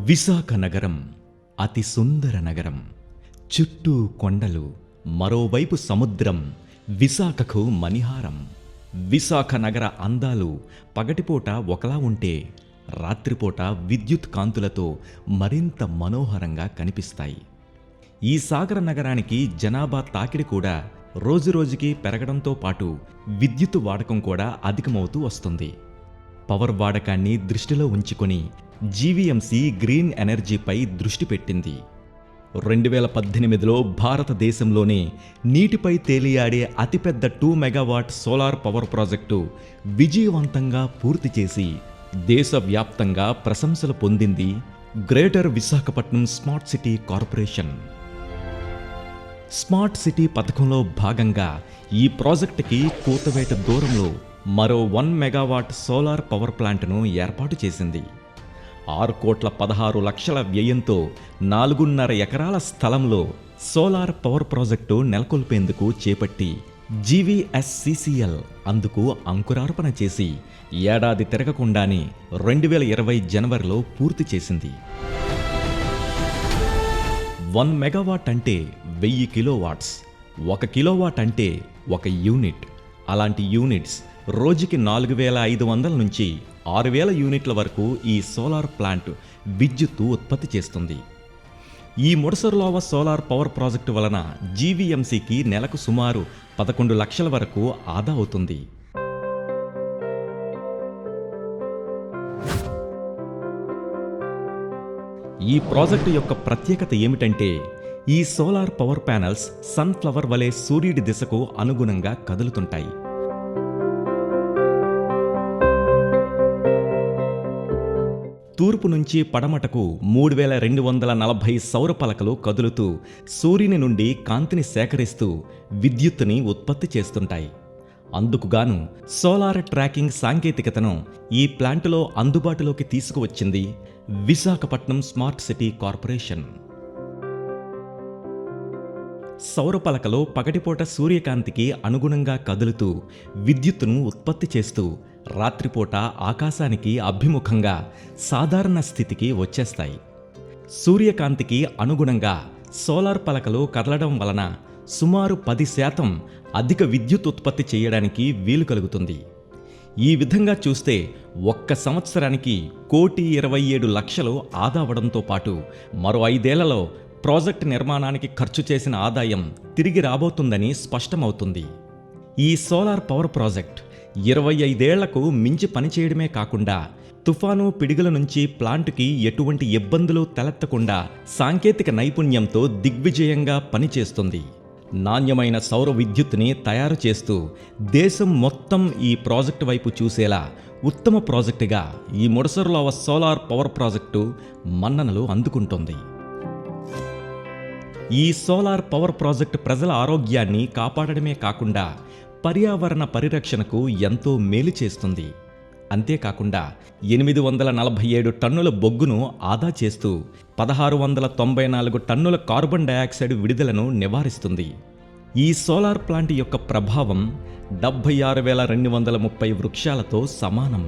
విశాఖ నగరం అతి సుందర నగరం. చుట్టూ కొండలు, మరోవైపు సముద్రం. విశాఖకు మణిహారం. విశాఖ నగర అందాలు పగటిపూట ఒకలా ఉంటే రాత్రిపూట విద్యుత్ కాంతులతో మరింత మనోహరంగా కనిపిస్తాయి. ఈ సాగర నగరానికి జనాభా తాకిడి కూడా రోజురోజుకి పెరగడంతో పాటు విద్యుత్ వాడకం కూడా అధికమవుతూ వస్తుంది. పవర్ వాడకాన్ని దృష్టిలో ఉంచుకొని జీవీఎంసీ గ్రీన్ ఎనర్జీపై దృష్టి పెట్టింది. 2018లో భారతదేశంలోనే నీటిపై తేలియాడే అతిపెద్ద 2 మెగావాట్ సోలార్ పవర్ ప్రాజెక్టు విజయవంతంగా పూర్తి చేసి దేశవ్యాప్తంగా ప్రశంసలు పొందింది greater Visakhapatnam smart city corporation. Smart city పథకంలో భాగంగా ఈ ప్రాజెక్టుకి కూతవేట దూరంలో మరో 1 మెగావాట్ సోలార్ పవర్ ప్లాంట్ను ఏర్పాటు చేసింది. 6,16,00,000 వ్యయంతో 4.5 ఎకరాల స్థలంలో సోలార్ పవర్ ప్రాజెక్టు నెలకొల్పేందుకు చేపట్టి జీవీఎస్సీసీఎల్ అందుకు అంకురార్పణ చేసి ఏడాది తిరగకుండానే 2020 జనవరిలో పూర్తి చేసింది. 1 మెగావాట్ అంటే 1000 కిలోవాట్స్. 1 కిలోవాట్ అంటే 1 యూనిట్. అలాంటి యూనిట్స్ రోజుకి 4,500 నుంచి 6,000 యూనిట్ల వరకు ఈ సోలార్ ప్లాంట్ విద్యుత్తు ఉత్పత్తి చేస్తుంది. ఈ ముడసర్లోవ సోలార్ పవర్ ప్రాజెక్టు వలన జీవీఎంసీకి నెలకు సుమారు 11 లక్షల వరకు ఆదా అవుతుంది. ఈ ప్రాజెక్టు యొక్క ప్రత్యేకత ఏమిటంటే ఈ సోలార్ పవర్ ప్యానెల్స్ సన్ఫ్లవర్ వలె సూర్యుడి దిశకు అనుగుణంగా కదులుతుంటాయి. తూర్పు నుంచి పడమటకు 3,240 సౌర పలకలు కదులుతూ సూర్యుని నుండి కాంతిని సేకరిస్తూ విద్యుత్తుని ఉత్పత్తి చేస్తుంటాయి. అందుకుగాను సోలార్ ట్రాకింగ్ సాంకేతికతను ఈ ప్లాంటులో అందుబాటులోకి తీసుకువచ్చింది విశాఖపట్నం స్మార్ట్ సిటీ కార్పొరేషన్. సౌరపలకలో పగటిపూట సూర్యకాంతికి అనుగుణంగా కదులుతూ విద్యుత్తును ఉత్పత్తి చేస్తూ రాత్రిపూట ఆకాశానికి అభిముఖంగా సాధారణ స్థితికి వచ్చేస్తాయి. సూర్యకాంతికి అనుగుణంగా సోలార్ పలకలు కదలడం వలన సుమారు 10% అధిక విద్యుత్ ఉత్పత్తి చేయడానికి వీలు కలుగుతుంది. ఈ విధంగా చూస్తే ఒక్క సంవత్సరానికి 1,27,00,000 ఆదా అవడంతో పాటు మరో 5 ఏళ్లలో ప్రాజెక్టు నిర్మాణానికి ఖర్చు చేసిన ఆదాయం తిరిగి రాబోతుందని స్పష్టమవుతుంది. ఈ సోలార్ పవర్ ప్రాజెక్ట్ 25 ఏళ్లకు మించి పనిచేయడమే కాకుండా తుఫాను, పిడుగుల నుంచి ప్లాంటుకి ఎటువంటి ఇబ్బందులు తలెత్తకుండా సాంకేతిక నైపుణ్యంతో దిగ్విజయంగా పనిచేస్తుంది. నాణ్యమైన సౌర విద్యుత్తుని తయారు చేస్తూ దేశం మొత్తం ఈ ప్రాజెక్టు వైపు చూసేలా ఉత్తమ ప్రాజెక్టుగా ఈ ముడసర్లోవ సోలార్ పవర్ ప్రాజెక్టు మన్ననలు అందుకుంటోంది. ఈ సోలార్ పవర్ ప్రాజెక్టు ప్రజల ఆరోగ్యాన్ని కాపాడడమే కాకుండా పర్యావరణ పరిరక్షణకు ఎంతో మేలు చేస్తుంది. అంతేకాకుండా 847 టన్నుల బొగ్గును ఆదా చేస్తూ 1,694 టన్నుల కార్బన్ డయాక్సైడ్ విడుదలను నివారిస్తుంది. ఈ సోలార్ ప్లాంట్ యొక్క ప్రభావం 76,230 వృక్షాలతో సమానం.